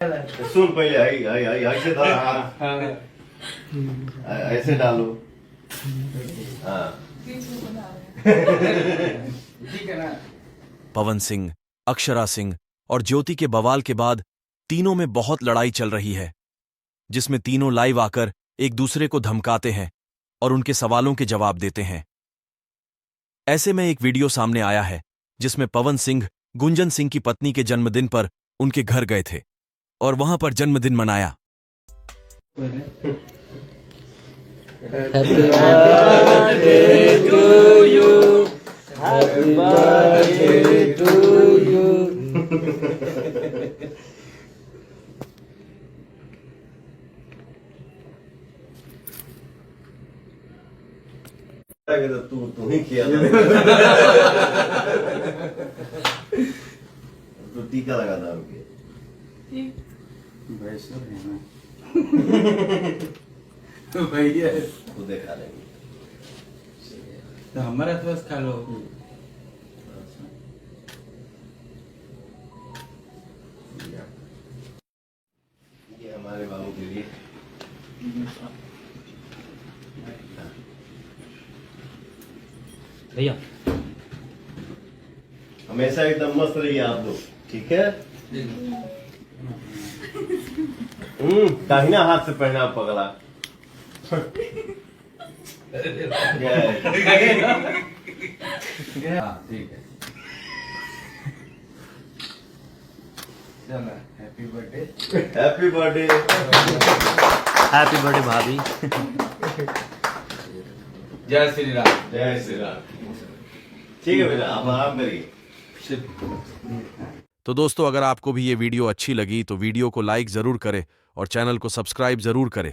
सुन पहले ऐसे धरा हाथ, ऐसे डालो। हाँ ठीक है ना। पवन सिंह, अक्षरा सिंह और ज्योति के बवाल के बाद तीनों में बहुत लड़ाई चल रही है, जिसमें तीनों लाइव आकर एक दूसरे को धमकाते हैं और उनके सवालों के जवाब देते हैं। ऐसे में एक वीडियो सामने आया है जिसमें पवन सिंह गुंजन सिंह की पत्नी के जन्मदिन पर उनके घर गए थे और वहां पर जन्मदिन मनाया। Happy birthday to you. Happy birthday to you. तो तू ही किया था। तो टीका लगा था उनके। भैंसुर है ना। भैया खुद खा लेंगे। तो हमारा तो बस खा लो। ये हमारे बाबू के लिए। भैया हमेशा एकदम मस्त रहिए आप लोग, ठीक है? दाहिना हाथ से पहना पगला। हाँ ठीक है। चलो happy birthday. Happy birthday. Happy birthday भाभी। जय श्री राम। जय श्री राम। ठीक है बेटा, आप आराम करिए। तो दोस्तों, अगर आपको भी ये वीडियो अच्छी लगी तो वीडियो को लाइक जरूर करें और चैनल को सब्सक्राइब जरूर करें।